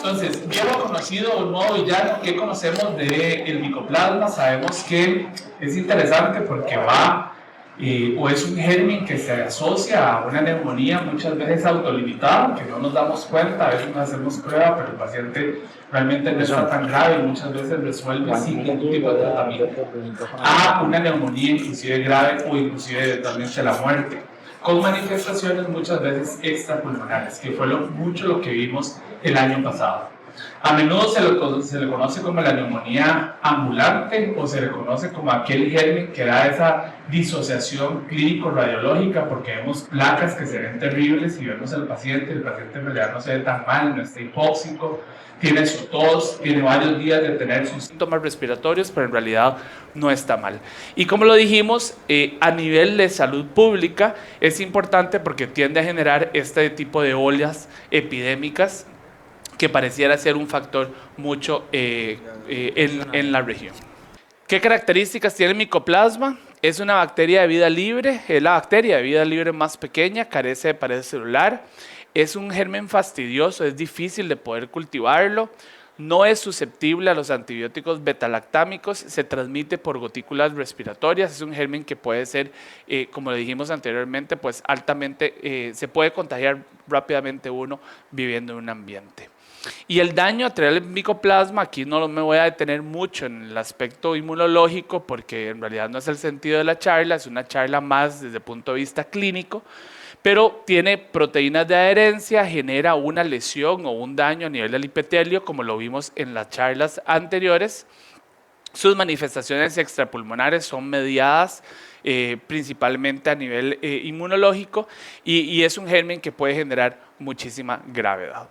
Entonces, viejo conocido o nuevo villano, ¿qué conocemos del micoplasma? Sabemos que es interesante porque o es un germen que se asocia a una neumonía muchas veces autolimitada, que no nos damos cuenta, a veces nos hacemos prueba, pero el paciente realmente no está tan grave y muchas veces resuelve sin ningún tipo de tratamiento a una neumonía inclusive grave o inclusive totalmente la muerte, con manifestaciones muchas veces extrapulmonares, que fue mucho lo que vimos el año pasado. A menudo se le conoce como la neumonía ambulante o se le conoce como aquel germen que da esa disociación clínico-radiológica, porque vemos placas que se ven terribles y vemos al paciente, el paciente en realidad no se ve tan mal, no está hipóxico, tiene su tos, tiene varios días de tener sus síntomas respiratorios, pero en realidad no está mal. Y como lo dijimos, a nivel de salud pública es importante porque tiende a generar este tipo de olas epidémicas que pareciera ser un factor mucho en la región. ¿Qué características tiene el micoplasma? Es una bacteria de vida libre, es la bacteria de vida libre más pequeña, carece de pared celular, es un germen fastidioso, es difícil de poder cultivarlo, no es susceptible a los antibióticos betalactámicos, se transmite por gotículas respiratorias, es un germen que puede ser, como le dijimos anteriormente, pues altamente, se puede contagiar rápidamente uno viviendo en un ambiente. Y el daño a través del micoplasma, aquí no me voy a detener mucho en el aspecto inmunológico porque en realidad no es el sentido de la charla, es una charla más desde el punto de vista clínico, pero tiene proteínas de adherencia, genera una lesión o un daño a nivel del epitelio, como lo vimos en las charlas anteriores. Sus manifestaciones extrapulmonares son mediadas principalmente a nivel inmunológico y es un germen que puede generar muchísima gravedad.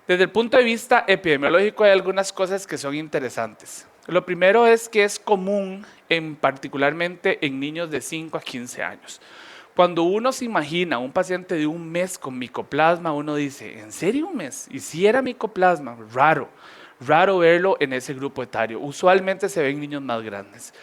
Desde el punto de vista epidemiológico hay algunas cosas que son interesantes. Lo primero es que es común, particularmente en niños de 5 a 15 años. Cuando uno se imagina un paciente de un mes con micoplasma, uno dice, ¿en serio un mes? ¿Y si era micoplasma? Raro verlo en ese grupo etario. Usualmente se ven niños más grandes.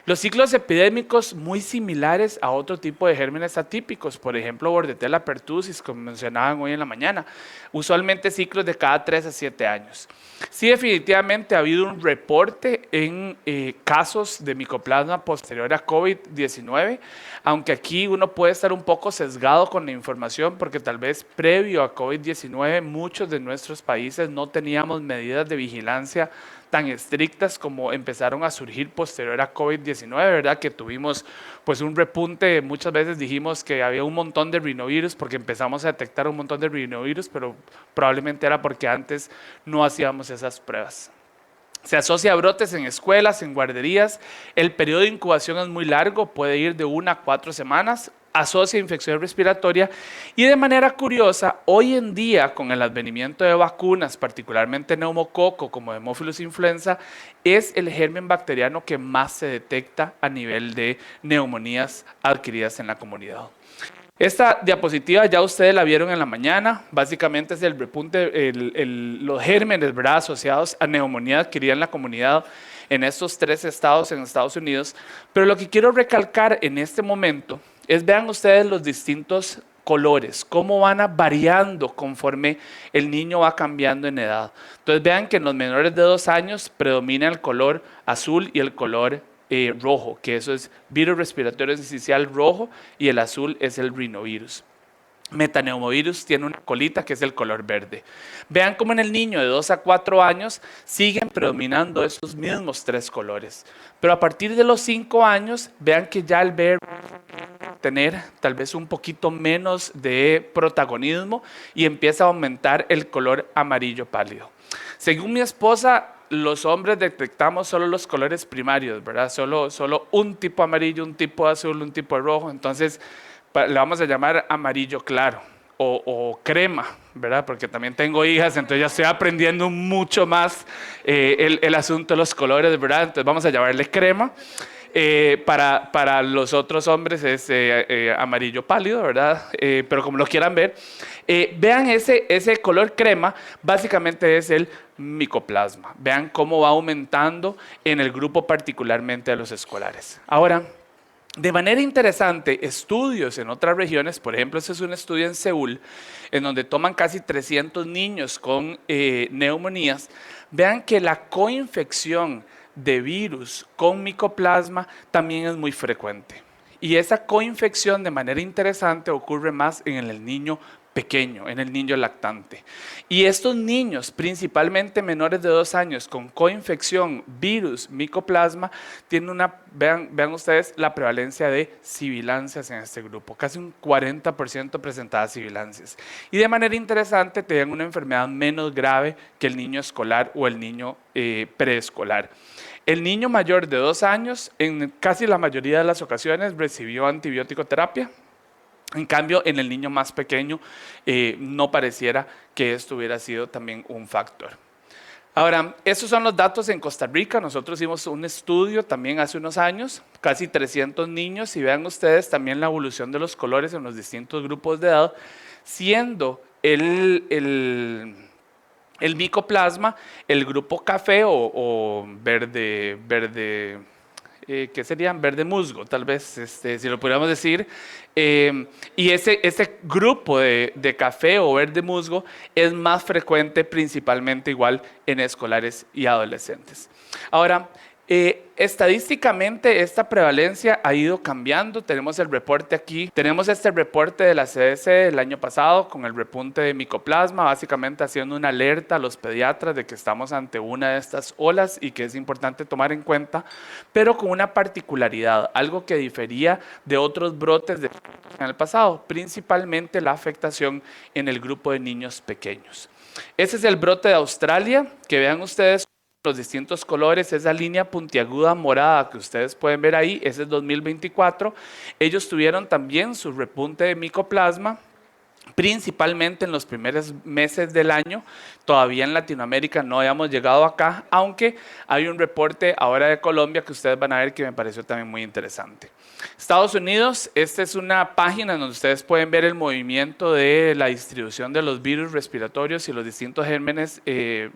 Los ciclos epidémicos muy similares a otro tipo de gérmenes atípicos, por ejemplo, Bordetella pertussis, como mencionaban hoy en la mañana, usualmente ciclos de cada 3 a 7 años. Sí, definitivamente ha habido un reporte en casos de micoplasma posterior a COVID-19, aunque aquí uno puede estar un poco sesgado con la información porque tal vez previo a COVID-19 muchos de nuestros países no teníamos medidas de vigilancia tan estrictas como empezaron a surgir posterior a COVID-19, ¿verdad? Que tuvimos pues un repunte, muchas veces dijimos que había un montón de rinovirus porque empezamos a detectar un montón de rinovirus, pero probablemente era porque antes no hacíamos esas pruebas. Se asocia a brotes en escuelas, en guarderías. El periodo de incubación es muy largo, puede ir de 1 a 4 semanas. Asocia infección respiratoria y de manera curiosa, hoy en día con el advenimiento de vacunas, particularmente neumococo como Haemophilus influenza, es el germen bacteriano que más se detecta a nivel de neumonías adquiridas en la comunidad. Esta diapositiva ya ustedes la vieron en la mañana, básicamente es el repunte, los gérmenes, ¿verdad?, asociados a neumonía adquirida en la comunidad en estos 3 estados en Estados Unidos, pero lo que quiero recalcar en este momento es, vean ustedes los distintos colores, cómo van variando conforme el niño va cambiando en edad. Entonces vean que en los menores de 2 años predomina el color azul y el color rojo, que eso es virus respiratorio sincicial rojo y el azul es el rinovirus. Metaneumovirus tiene una colita que es el color verde. Vean cómo en el niño de 2 a 4 años siguen predominando esos mismos 3 colores. Pero a partir de los 5 años, vean que ya el verde tener tal vez un poquito menos de protagonismo y empieza a aumentar el color amarillo pálido. Según mi esposa, los hombres detectamos solo los colores primarios, ¿verdad? Solo un tipo amarillo, un tipo azul, un tipo rojo. Entonces, le vamos a llamar amarillo claro o crema, ¿verdad? Porque también tengo hijas, entonces ya estoy aprendiendo mucho más el asunto de los colores, ¿verdad? Entonces vamos a llamarle crema. Para los otros hombres es amarillo pálido, ¿verdad? Pero como lo quieran ver, vean ese color crema, básicamente es el micoplasma. Vean cómo va aumentando en el grupo particularmente de los escolares. Ahora, De manera interesante, estudios en otras regiones, por ejemplo, este es un estudio en Seúl, en donde toman casi 300 niños con neumonías, vean que la coinfección de virus con micoplasma también es muy frecuente. Y esa coinfección de manera interesante ocurre más en el niño pequeño, en el niño lactante. Y estos niños, principalmente menores de 2 años, con coinfección, virus, micoplasma, tienen vean ustedes la prevalencia de sibilancias en este grupo, casi un 40% presentadas sibilancias. Y de manera interesante, tienen una enfermedad menos grave que el niño escolar o el niño preescolar. El niño mayor de 2 años, en casi la mayoría de las ocasiones, recibió antibiótico terapia. En cambio, en el niño más pequeño no pareciera que esto hubiera sido también un factor. Ahora, estos son los datos en Costa Rica. Nosotros hicimos un estudio también hace unos años, casi 300 niños, y vean ustedes también la evolución de los colores en los distintos grupos de edad, siendo el micoplasma el grupo café o verde, ¿qué serían? Verde musgo, tal vez, si lo pudiéramos decir. Y ese grupo de café o verde musgo es más frecuente principalmente igual en escolares y adolescentes. Ahora, estadísticamente esta prevalencia ha ido cambiando. Tenemos el reporte aquí, tenemos este reporte de la CDC del año pasado con el repunte de micoplasma, básicamente haciendo una alerta a los pediatras de que estamos ante una de estas olas y que es importante tomar en cuenta, pero con una particularidad, algo que difería de otros brotes en el pasado, principalmente la afectación en el grupo de niños pequeños. Ese es el brote de Australia, que vean ustedes los distintos colores, esa línea puntiaguda morada que ustedes pueden ver ahí, ese es 2024. Ellos tuvieron también su repunte de micoplasma, principalmente en los primeros meses del año. Todavía en Latinoamérica no habíamos llegado acá, aunque hay un reporte ahora de Colombia que ustedes van a ver que me pareció también muy interesante. Estados Unidos, esta es una página donde ustedes pueden ver el movimiento de la distribución de los virus respiratorios y los distintos gérmenes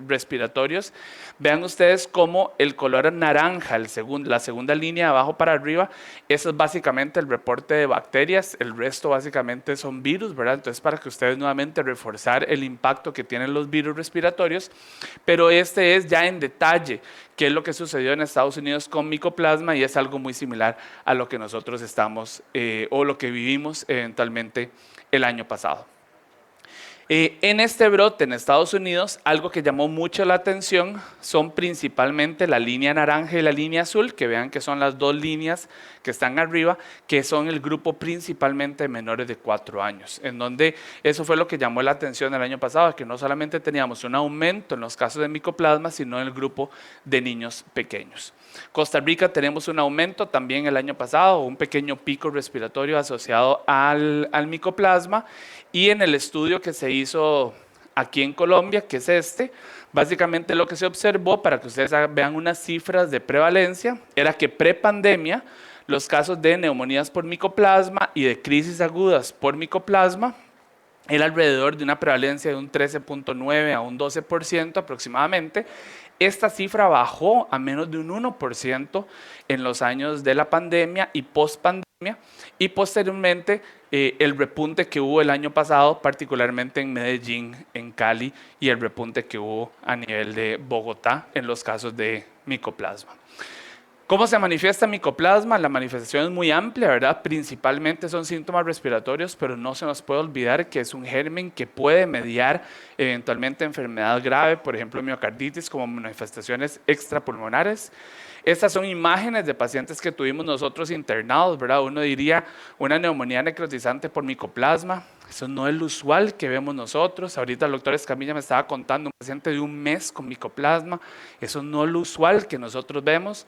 respiratorios. Vean ustedes cómo el color naranja, la segunda línea de abajo para arriba, eso es básicamente el reporte de bacterias, el resto básicamente son virus, ¿verdad? Entonces, para que ustedes nuevamente reforzar el impacto que tienen los virus respiratorios, pero este es ya en detalle qué es lo que sucedió en Estados Unidos con micoplasma y es algo muy similar a lo que nosotros estamos o lo que vivimos eventualmente el año pasado. En este brote en Estados Unidos, algo que llamó mucho la atención son principalmente la línea naranja y la línea azul, que vean que son las dos líneas que están arriba, que son el grupo principalmente de menores de 4 años, en donde eso fue lo que llamó la atención el año pasado, que no solamente teníamos un aumento en los casos de micoplasma, sino en el grupo de niños pequeños. Costa Rica tenemos un aumento también el año pasado, un pequeño pico respiratorio asociado al micoplasma, y en el estudio que se hizo aquí en Colombia, que es básicamente lo que se observó, para que ustedes vean unas cifras de prevalencia, era que prepandemia los casos de neumonías por micoplasma y de crisis agudas por micoplasma era alrededor de una prevalencia de un 13.9 a un 12% aproximadamente. Esta cifra bajó a menos de un 1% en los años de la pandemia y post-pandemia, y posteriormente el repunte que hubo el año pasado, particularmente en Medellín, en Cali, y el repunte que hubo a nivel de Bogotá en los casos de micoplasma. ¿Cómo se manifiesta micoplasma? La manifestación es muy amplia, ¿verdad? Principalmente son síntomas respiratorios, pero no se nos puede olvidar que es un germen que puede mediar eventualmente enfermedad grave, por ejemplo miocarditis, como manifestaciones extrapulmonares. Estas son imágenes de pacientes que tuvimos nosotros internados, ¿verdad? Uno diría una neumonía necrotizante por micoplasma. Eso no es lo usual que vemos nosotros. Ahorita el doctor Escamilla me estaba contando un paciente de 1 mes con micoplasma. Eso no es lo usual que nosotros vemos.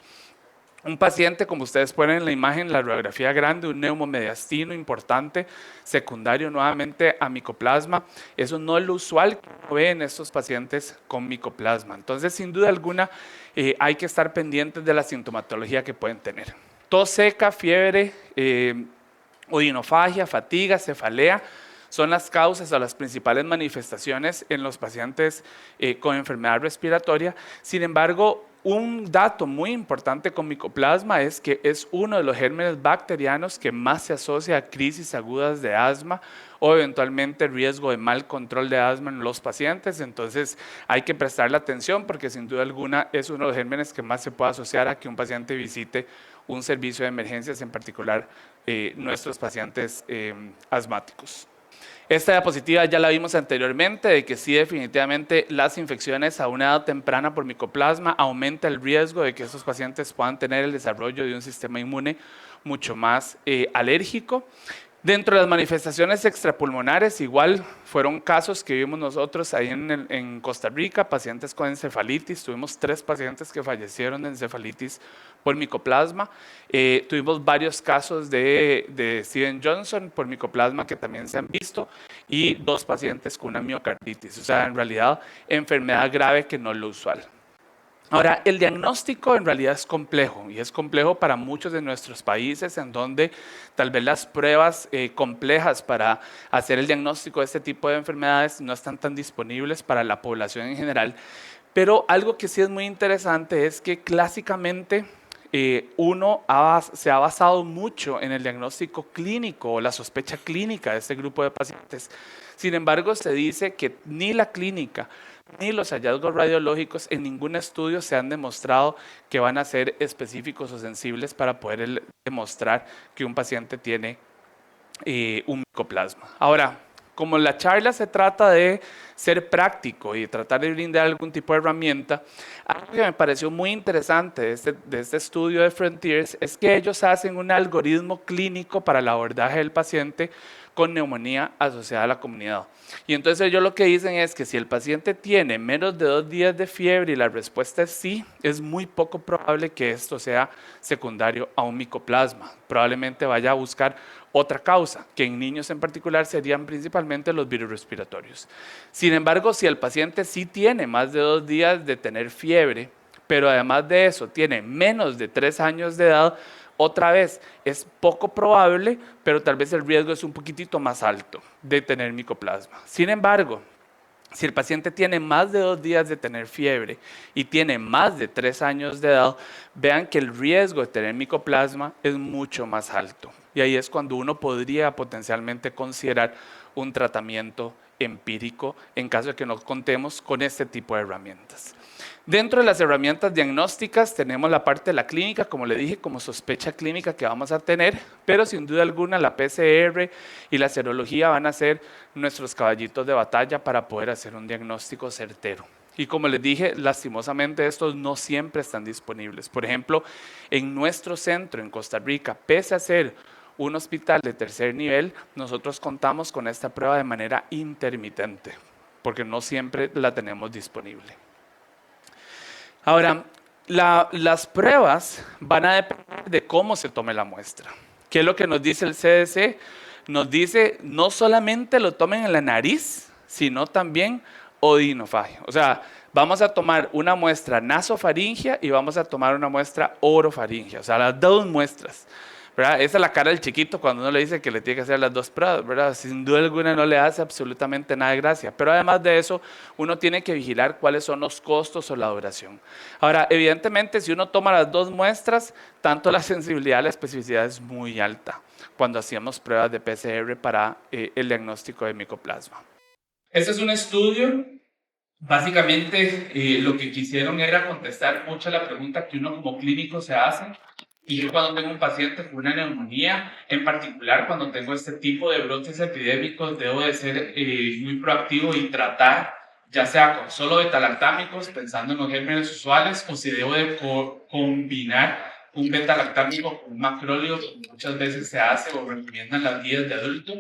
Un paciente, como ustedes pueden ver en la imagen, la radiografía grande, un neumomediastino importante, secundario nuevamente a micoplasma. Eso no es lo usual que uno ve en estos pacientes con micoplasma. Entonces, sin duda alguna, hay que estar pendientes de la sintomatología que pueden tener. Tos seca, fiebre, odinofagia, fatiga, cefalea, son las causas o las principales manifestaciones en los pacientes con enfermedad respiratoria. Sin embargo, Un dato muy importante con micoplasma es que es uno de los gérmenes bacterianos que más se asocia a crisis agudas de asma o eventualmente riesgo de mal control de asma en los pacientes. Entonces hay que prestarle atención porque sin duda alguna es uno de los gérmenes que más se puede asociar a que un paciente visite un servicio de emergencias, en particular nuestros pacientes asmáticos. Esta diapositiva ya la vimos anteriormente, de que sí, definitivamente las infecciones a una edad temprana por micoplasma aumenta el riesgo de que estos pacientes puedan tener el desarrollo de un sistema inmune mucho más alérgico. Dentro de las manifestaciones extrapulmonares, igual fueron casos que vimos nosotros ahí en Costa Rica, pacientes con encefalitis. Tuvimos 3 pacientes que fallecieron de encefalitis por micoplasma. Tuvimos varios casos de Steven Johnson por micoplasma que también se han visto y 2 pacientes con una miocarditis. O sea, en realidad, enfermedad grave que no es lo usual. Ahora, el diagnóstico en realidad es complejo y es complejo para muchos de nuestros países en donde tal vez las pruebas complejas para hacer el diagnóstico de este tipo de enfermedades no están tan disponibles para la población en general. Pero algo que sí es muy interesante es que clásicamente se ha basado mucho en el diagnóstico clínico o la sospecha clínica de este grupo de pacientes. Sin embargo, se dice que ni la clínica ni los hallazgos radiológicos en ningún estudio se han demostrado que van a ser específicos o sensibles para poder demostrar que un paciente tiene un micoplasma. Ahora, como la charla se trata de ser práctico y tratar de brindar algún tipo de herramienta, algo que me pareció muy interesante de este estudio de Frontiers es que ellos hacen un algoritmo clínico para el abordaje del paciente con neumonía asociada a la comunidad. Y entonces ellos lo que dicen es que si el paciente tiene menos de 2 días de fiebre y la respuesta es sí, es muy poco probable que esto sea secundario a un micoplasma. Probablemente vaya a buscar otra causa, que en niños en particular serían principalmente los virus respiratorios. Sin embargo, si el paciente sí tiene más de 2 días de tener fiebre, pero además de eso tiene menos de 3 años de edad, otra vez, es poco probable, pero tal vez el riesgo es un poquitito más alto de tener micoplasma. Sin embargo, si el paciente tiene más de 2 días de tener fiebre y tiene más de 3 años de edad, vean que el riesgo de tener micoplasma es mucho más alto. Y ahí es cuando uno podría potencialmente considerar un tratamiento empírico en caso de que no contemos con este tipo de herramientas. Dentro de las herramientas diagnósticas tenemos la parte de la clínica, como le dije, como sospecha clínica que vamos a tener, pero sin duda alguna la PCR y la serología van a ser nuestros caballitos de batalla para poder hacer un diagnóstico certero. Y como les dije, lastimosamente estos no siempre están disponibles. Por ejemplo, en nuestro centro en Costa Rica, pese a ser un hospital de tercer nivel, nosotros contamos con esta prueba de manera intermitente, porque no siempre la tenemos disponible. Ahora, las pruebas van a depender de cómo se tome la muestra. ¿Qué es lo que nos dice el CDC? Nos dice no solamente lo tomen en la nariz, sino también odinofagia. O sea, vamos a tomar una muestra nasofaringia y vamos a tomar una muestra orofaringia. O sea, las 2 muestras. ¿Verdad? Esa es la cara del chiquito cuando uno le dice que le tiene que hacer las 2 pruebas, ¿verdad? Sin duda alguna no le hace absolutamente nada de gracia, pero además de eso, uno tiene que vigilar cuáles son los costos o la duración. Ahora, evidentemente, si uno toma las 2 muestras, tanto la sensibilidad y la especificidad es muy alta cuando hacíamos pruebas de PCR para el diagnóstico de micoplasma. Este es un estudio. Básicamente, lo que quisieron era contestar mucho a la pregunta que uno como clínico se hace. Y yo cuando tengo un paciente con una neumonía, en particular cuando tengo este tipo de brotes epidémicos, debo de ser muy proactivo y tratar, ya sea con solo betalactámicos, pensando en los gérmenes usuales, o si debo de combinar un betalactámico con un macrólido, como muchas veces se hace o recomiendan las guías de adulto.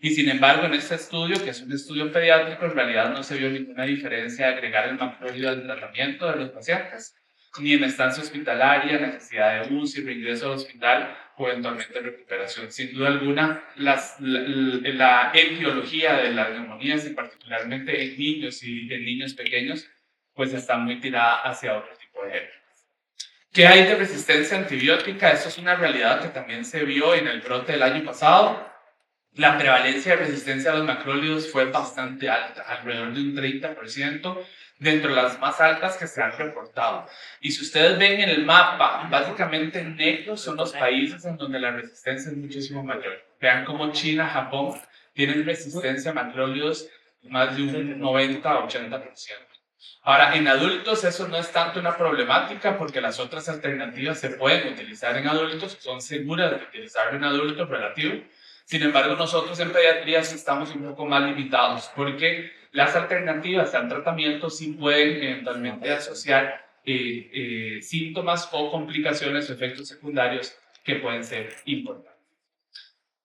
Y sin embargo, en este estudio, que es un estudio pediátrico, en realidad no se vio ninguna diferencia de agregar el macrólido al tratamiento de los pacientes, ni en estancia hospitalaria, necesidad de UCI, reingreso al hospital o eventualmente recuperación. Sin duda alguna, la etiología de las neumonías, y particularmente en niños y en niños pequeños, pues está muy tirada hacia otro tipo de gérmenes. ¿Qué hay de resistencia antibiótica? Esto es una realidad que también se vio en el brote del año pasado. la prevalencia de resistencia a los macrólidos fue bastante alta, alrededor de un 30%, dentro de las más altas que se han reportado. Y si ustedes ven en el mapa, básicamente en negro son los países en donde la resistencia es muchísimo mayor. Vean cómo China, Japón tienen resistencia a macrólidos más de un 90-80%. Ahora, en adultos eso no es tanto una problemática porque las otras alternativas se pueden utilizar en adultos, son seguras de utilizar en adultos relativo. Sin embargo, nosotros en pediatría sí estamos un poco más limitados porque las alternativas al tratamiento sí pueden eventualmente asociar síntomas o complicaciones o efectos secundarios que pueden ser importantes.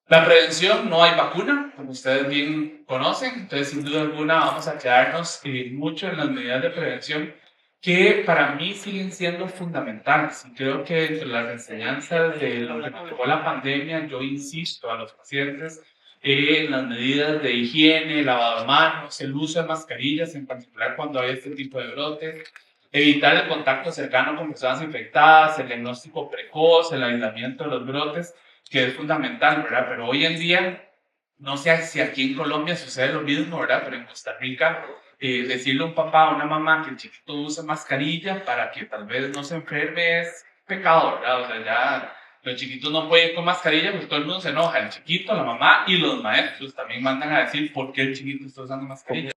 La prevención, no hay vacuna, como ustedes bien conocen, entonces sin duda alguna vamos a quedarnos mucho en las medidas de prevención que para mí siguen siendo fundamentales. Y creo que entre las enseñanzas de lo que nos dejó la pandemia, yo insisto a los pacientes en las medidas de higiene, lavado de manos, el uso de mascarillas, en particular cuando hay este tipo de brotes, evitar el contacto cercano con personas infectadas, el diagnóstico precoz, el aislamiento de los brotes, que es fundamental, ¿verdad? Pero hoy en día, no sé si aquí en Colombia sucede lo mismo, ¿verdad? Pero en Costa Rica, decirle a un papá o una mamá que el chiquito use mascarilla para que tal vez no se enferme es pecado, ¿verdad? O sea, ya los chiquitos no pueden ir con mascarilla, pues todo el mundo se enoja, el chiquito, la mamá y los maestros también mandan a decir por qué el chiquito está usando mascarilla.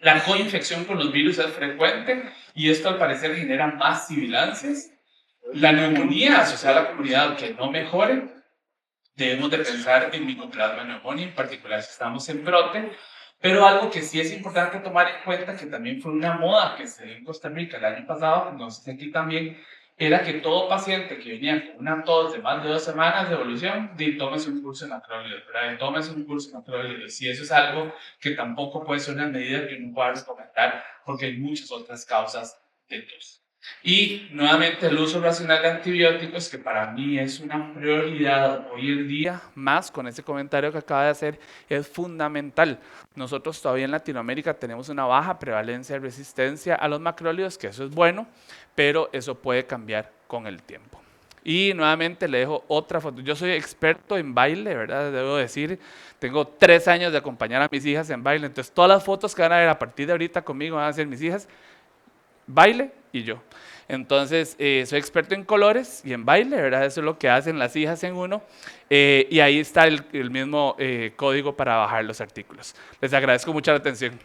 La coinfección con los virus es frecuente y esto al parecer genera más sibilancias. La neumonía asociada a la comunidad que no mejore, debemos de pensar en micoplasma neumonía, en particular si estamos en brote, pero algo que sí es importante tomar en cuenta, que también fue una moda que se dio en Costa Rica el año pasado, no sé si aquí también, era que todo paciente que venía con una tos de más de 2 semanas de evolución, tómese un curso de macrólidos, ¿verdad? Tómese un curso de macrólidos. Y eso es algo que tampoco puede ser una medida que uno pueda recomendar, porque hay muchas otras causas de tos. Y nuevamente el uso racional de antibióticos, que para mí es una prioridad hoy en día, más con ese comentario que acaba de hacer, es fundamental. Nosotros todavía en Latinoamérica tenemos una baja prevalencia de resistencia a los macrólidos, que eso es bueno, pero eso puede cambiar con el tiempo. Y nuevamente le dejo otra foto. Yo soy experto en baile, ¿verdad? Debo decir, tengo 3 años de acompañar a mis hijas en baile, entonces todas las fotos que van a ver a partir de ahorita conmigo van a ser mis hijas, baile y yo. Entonces, soy experto en colores y en baile, ¿verdad? Eso es lo que hacen las hijas en uno. Y ahí está el mismo código para bajar los artículos. Les agradezco mucho la atención.